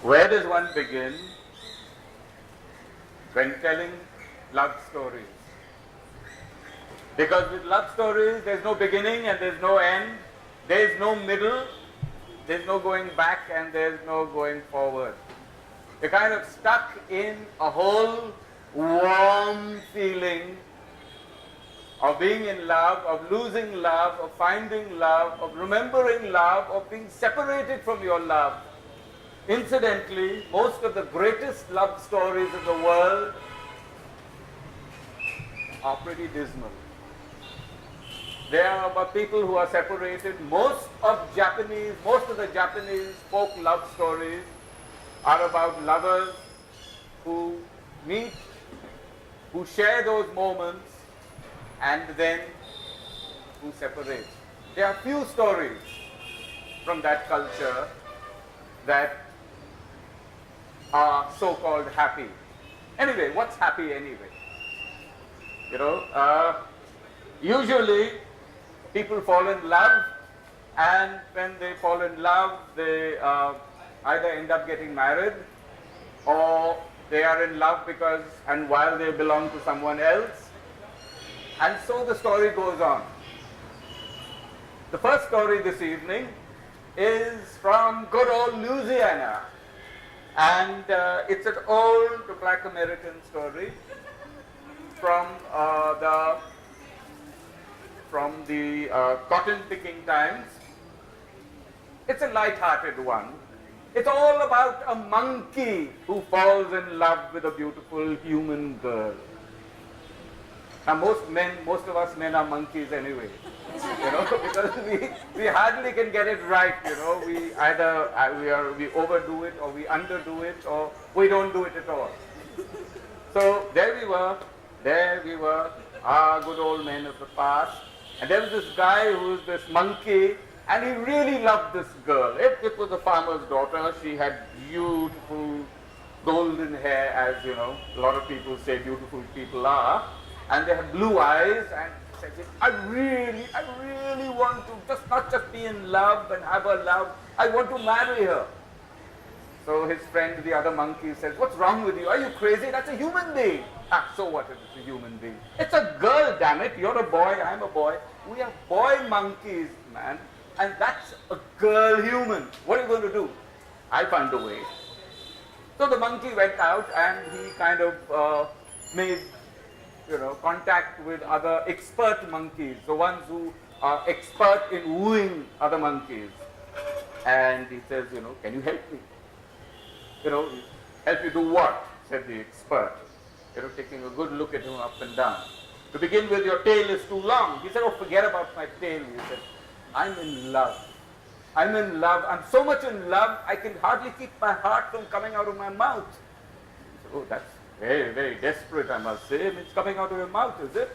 Where does one begin when telling love stories? Because with love stories, there's no beginning and there's no end, there's no middle, there's no going back and there's no going forward. You're kind of stuck in a whole warm feeling of being in love, of losing love, of finding love, of remembering love, of being separated from your love. Incidentally, most of the greatest love stories in the world are pretty dismal. They are about people who are separated. Most of the Japanese folk love stories are about lovers who meet, who share those moments, and then who separate. There are few stories from that culture that are so-called happy. Anyway, what's happy anyway? Usually people fall in love, and when they fall in love, they either end up getting married, or they are in love because and while they belong to someone else, and so the story goes on. The first story this evening is from good old Louisiana, and it's an old Black American story from the cotton picking times. It's a light-hearted one. It's all about a monkey who falls in love with a beautiful human girl. Now most of us men are monkeys anyway, because we hardly can get it right, We either we overdo it, or we underdo it, or we don't do it at all. So there we were, our good old men of the past, and there was this guy who was this monkey, and he really loved this girl. It was a farmer's daughter. She had beautiful golden hair, as a lot of people say beautiful people are, and they had blue eyes, and he said, I really want to not just be in love and have her love, I want to marry her. So his friend, the other monkey, says, what's wrong with you? Are you crazy? That's a human being. So what if it's a human being? It's a girl, damn it. You're a boy, I'm a boy. We are boy monkeys, man. And that's a girl human. What are you going to do? I'll find a way. So the monkey went out and he kind of made contact with other expert monkeys, the ones who are expert in wooing other monkeys. And he says, can you help me? Help you do what? Said the expert. Taking a good look at him up and down. To begin with, your tail is too long. He said, oh, forget about my tail. He said, I'm in love. I'm in love. I'm so much in love, I can hardly keep my heart from coming out of my mouth. He said, oh, that's very, very desperate, I must say. It's coming out of your mouth, is it?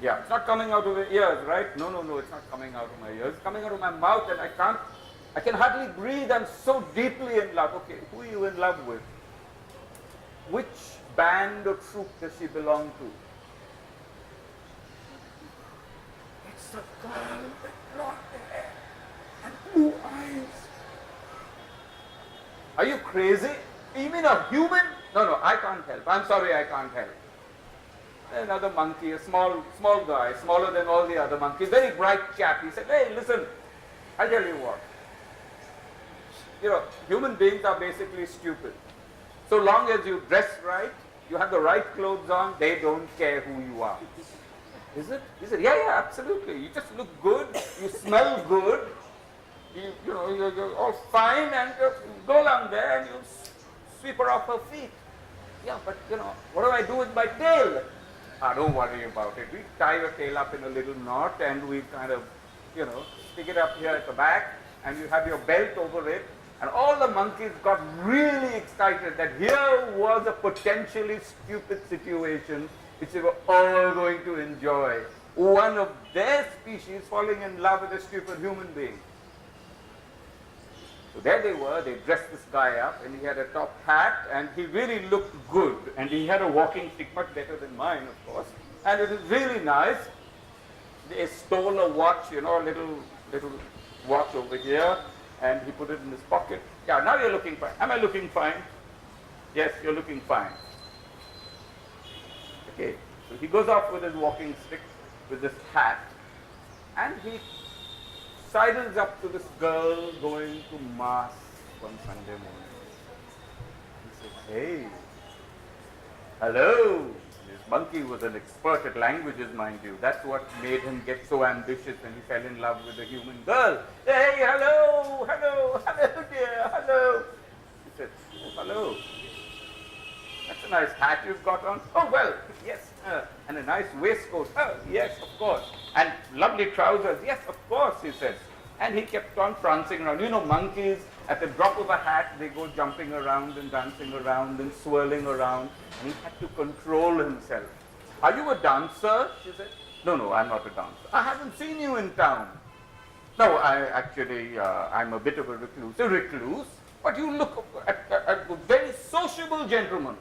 Yeah, it's not coming out of your ears, right? No, it's not coming out of my ears. It's coming out of my mouth, and I can hardly breathe. I'm so deeply in love. Okay, who are you in love with? Which band or troop does she belong to? It's a girl with blonde hair and blue eyes. Are you crazy? You mean a human? No, I can't help. I'm sorry, I can't help. Another monkey, a small guy, smaller than all the other monkeys, very bright chap. He said, hey, listen, I'll tell you what. Human beings are basically stupid. So long as you dress right, you have the right clothes on, they don't care who you are. Is it? He said, yeah, absolutely. You just look good, you smell good, you're all fine, and you go along there and you sweep her off her feet. Yeah, but what do I do with my tail? Don't worry about it. We tie your tail up in a little knot, and we kind of, stick it up here at the back, and you have your belt over it. And all the monkeys got really excited that here was a potentially stupid situation which they were all going to enjoy. One of their species falling in love with a stupid human being. So there they were, they dressed this guy up, and he had a top hat, and he really looked good. And he had a walking stick, much better than mine, of course. And it was really nice. They stole a watch, a little watch over here, and he put it in his pocket. Yeah, now you're looking fine. Am I looking fine? Yes, you're looking fine. Okay, so he goes off with his walking stick, with this hat, and he sidles up to this girl going to mass one Sunday morning. He says, hey, hello. This monkey was an expert at languages, mind you. That's what made him get so ambitious when he fell in love with a human girl. Hey, hello, hello, hello dear, hello. He said, oh, hello. That's a nice hat you've got on. Oh, well, yes. And a nice waistcoat. Oh, yes, of course. And lovely trousers. Yes, of course, he said. And he kept on prancing around. You know, monkeys, at the drop of a hat, they go jumping around and dancing around and swirling around. And he had to control himself. Are you a dancer? She said. No, no, I'm not a dancer. I haven't seen you in town. No, I'm a bit of a recluse. A recluse? But you look at a very sociable gentleman.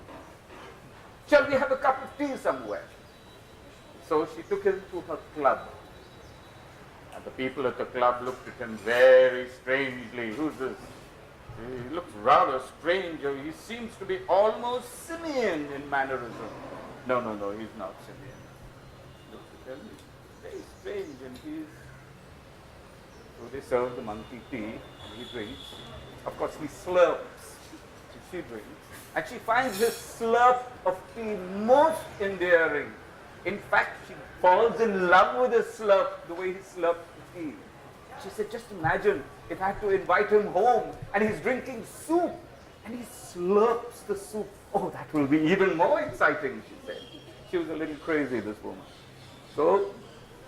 Shall we have a cup of tea somewhere? So she took him to her club. And the people at the club looked at him very strangely. Who's this? He looks rather strange. He seems to be almost simian in mannerism. No, no, no, he's not simian. Look at him, he's very strange, and so they serve the monkey tea, and he drinks. Of course, he slurps, and she drinks. And she finds his slurp of tea most endearing. In fact, she falls in love with his slurp, the way he slurps the tea. She said, just imagine if I had to invite him home and he's drinking soup and he slurps the soup. Oh, that will be even more exciting, she said. She was a little crazy, this woman. So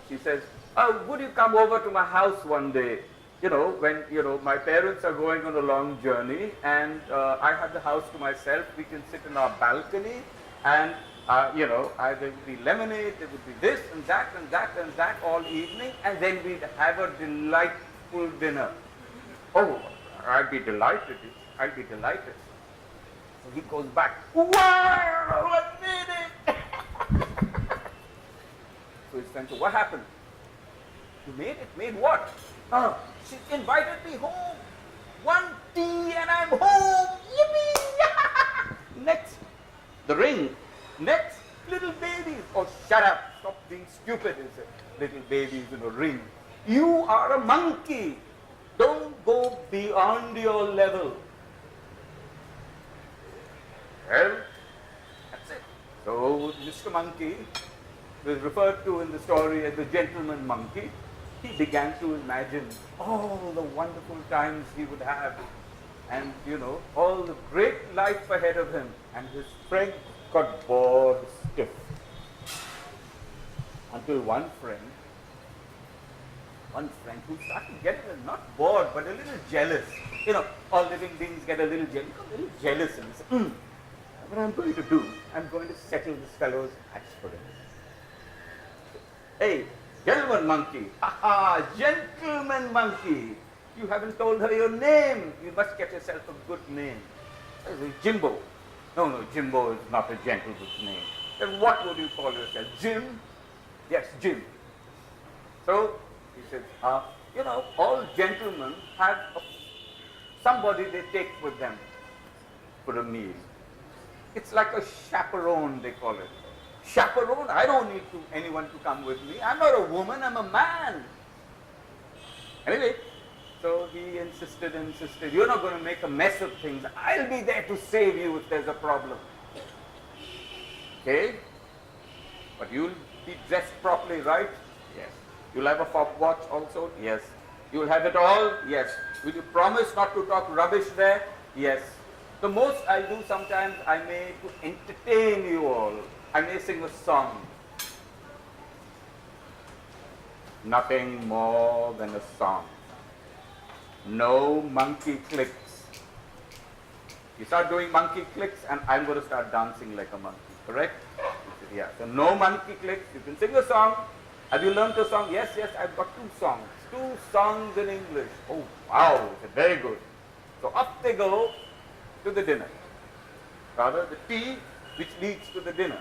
she says, oh, would you come over to my house one day? When, my parents are going on a long journey and I have the house to myself, we can sit in our balcony and, there would be lemonade, there would be this and that and that and that all evening, and then we'd have a delightful dinner. Oh, I'd be delighted. I'll be delighted. So he goes back, wow, I made it. So his friend said, what happened? You made it? Made what? She invited me home. One tea and I'm home. Yippee! Next, the ring. Next, little babies. Oh, shut up. Stop being stupid, is it? Little babies in a ring. You are a monkey. Don't go beyond your level. Well, that's it. So, Mr. Monkey was referred to in the story as the gentleman monkey. He began to imagine all the wonderful times he would have and, all the great life ahead of him. And his friend got bored stiff. Until one friend who started getting not bored, but a little jealous. All living beings get a little jealous and say, what I'm going to do, I'm going to settle this fellow's hatch for him. Hey, gentleman monkey, gentleman monkey, you haven't told her your name. You must get yourself a good name. Jimbo. No, Jimbo is not a gentleman's name. Then what would you call yourself? Jim? Yes, Jim. So, he says, all gentlemen have somebody they take with them for a meal. It's like a chaperone, they call it. Chaperone? I don't need anyone to come with me. I'm not a woman, I'm a man. Anyway, so he insisted, you're not going to make a mess of things. I'll be there to save you if there's a problem. Okay? But you'll be dressed properly, right? Yes. You'll have a fob watch also? Yes. You'll have it all? Yes. Will you promise not to talk rubbish there? Yes. The most I'll do sometimes, I may to entertain you all. I may sing a song. Nothing more than a song. No monkey clicks. You start doing monkey clicks and I'm going to start dancing like a monkey, correct? He said, yeah. So no monkey clicks. You can sing a song. Have you learned a song? Yes, I've got 2 songs. 2 songs in English. Oh, wow. He said, very good. So up they go to the dinner. Rather, the tea which leads to the dinner.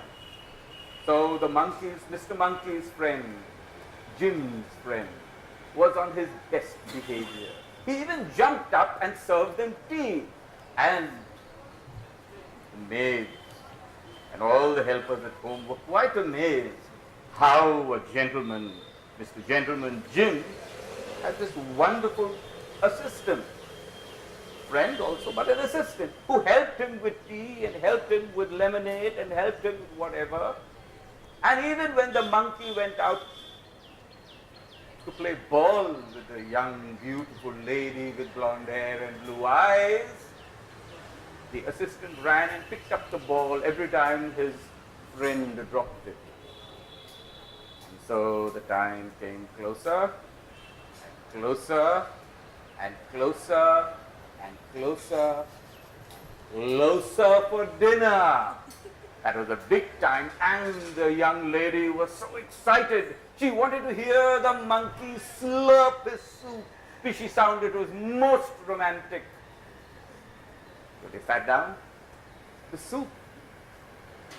So the Mr. Monkey's friend, Jim's friend, was on his best behavior. He even jumped up and served them tea. And the maids and all the helpers at home were quite amazed how a gentleman, Mr. Gentleman Jim, had this wonderful assistant, friend also, but an assistant, who helped him with tea and helped him with lemonade and helped him with whatever. And even when the monkey went out to play ball with a young, beautiful lady with blonde hair and blue eyes, the assistant ran and picked up the ball every time his friend dropped it. And so the time came closer and closer and closer and closer, closer for dinner. That was a big time, and the young lady was so excited. She wanted to hear the monkey slurp his soup. Fishy sound, it was most romantic. So they sat down. The soup,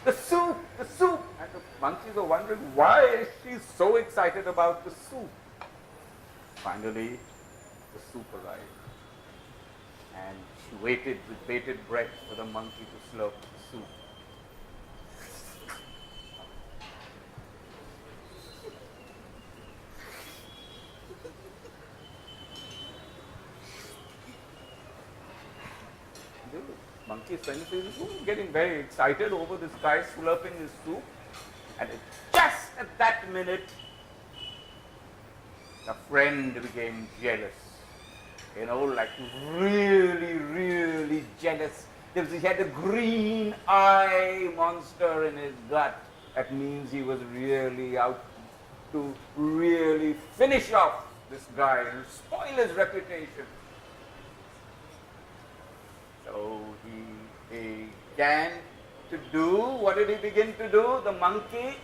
the soup, the soup. And the monkeys were wondering, why is she so excited about the soup? Finally, the soup arrived. And she waited with bated breath for the monkey to slurp the soup. The monkey is getting very excited over this guy slurping his soup. And just at that minute, the friend became jealous. You know, like really, really jealous. He had a green eye monster in his gut. That means he was really out to really finish off this guy and spoil his reputation. So he began to do, what did he begin to do? The monkey.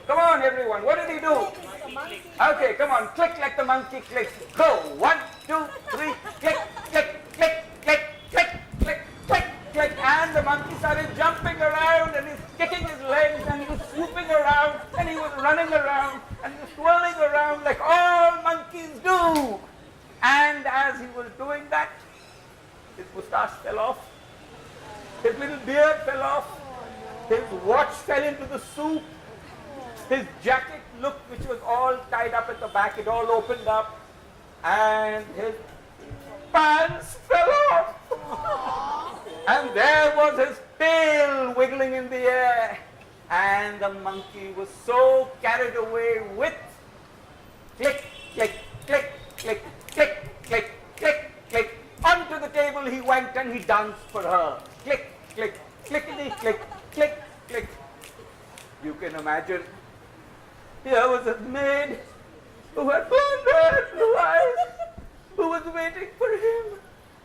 Come on everyone, what did he do? Okay, come on, click like the monkey clicks. Go, 1, 2, 3, click, click, click, click, click, click, click, click. And the monkey started jumping around and he's kicking his legs and he was swooping around and he was running around and he was swirling around like all monkeys do. And as he was doing that, his moustache fell off, his little beard fell off, his watch fell into the soup, his jacket, look, which was all tied up at the back, it all opened up, and his pants fell off. And there was his tail wiggling in the air. And the monkey was so carried away with click, click, click, click, click, click, click, click. Onto the table he went and he danced for her. Click, click, clickety, click, click, click. You can imagine, here was a maid who had blonde hair, blue eyes, who was waiting for him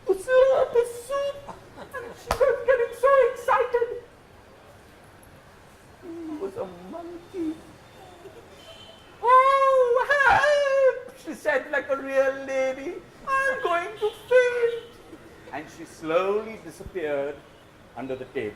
to slurp his soup. And she was getting so excited. He was a monkey. Oh, help! She said like a real lady. I'm going to faint. And she slowly disappeared under the table.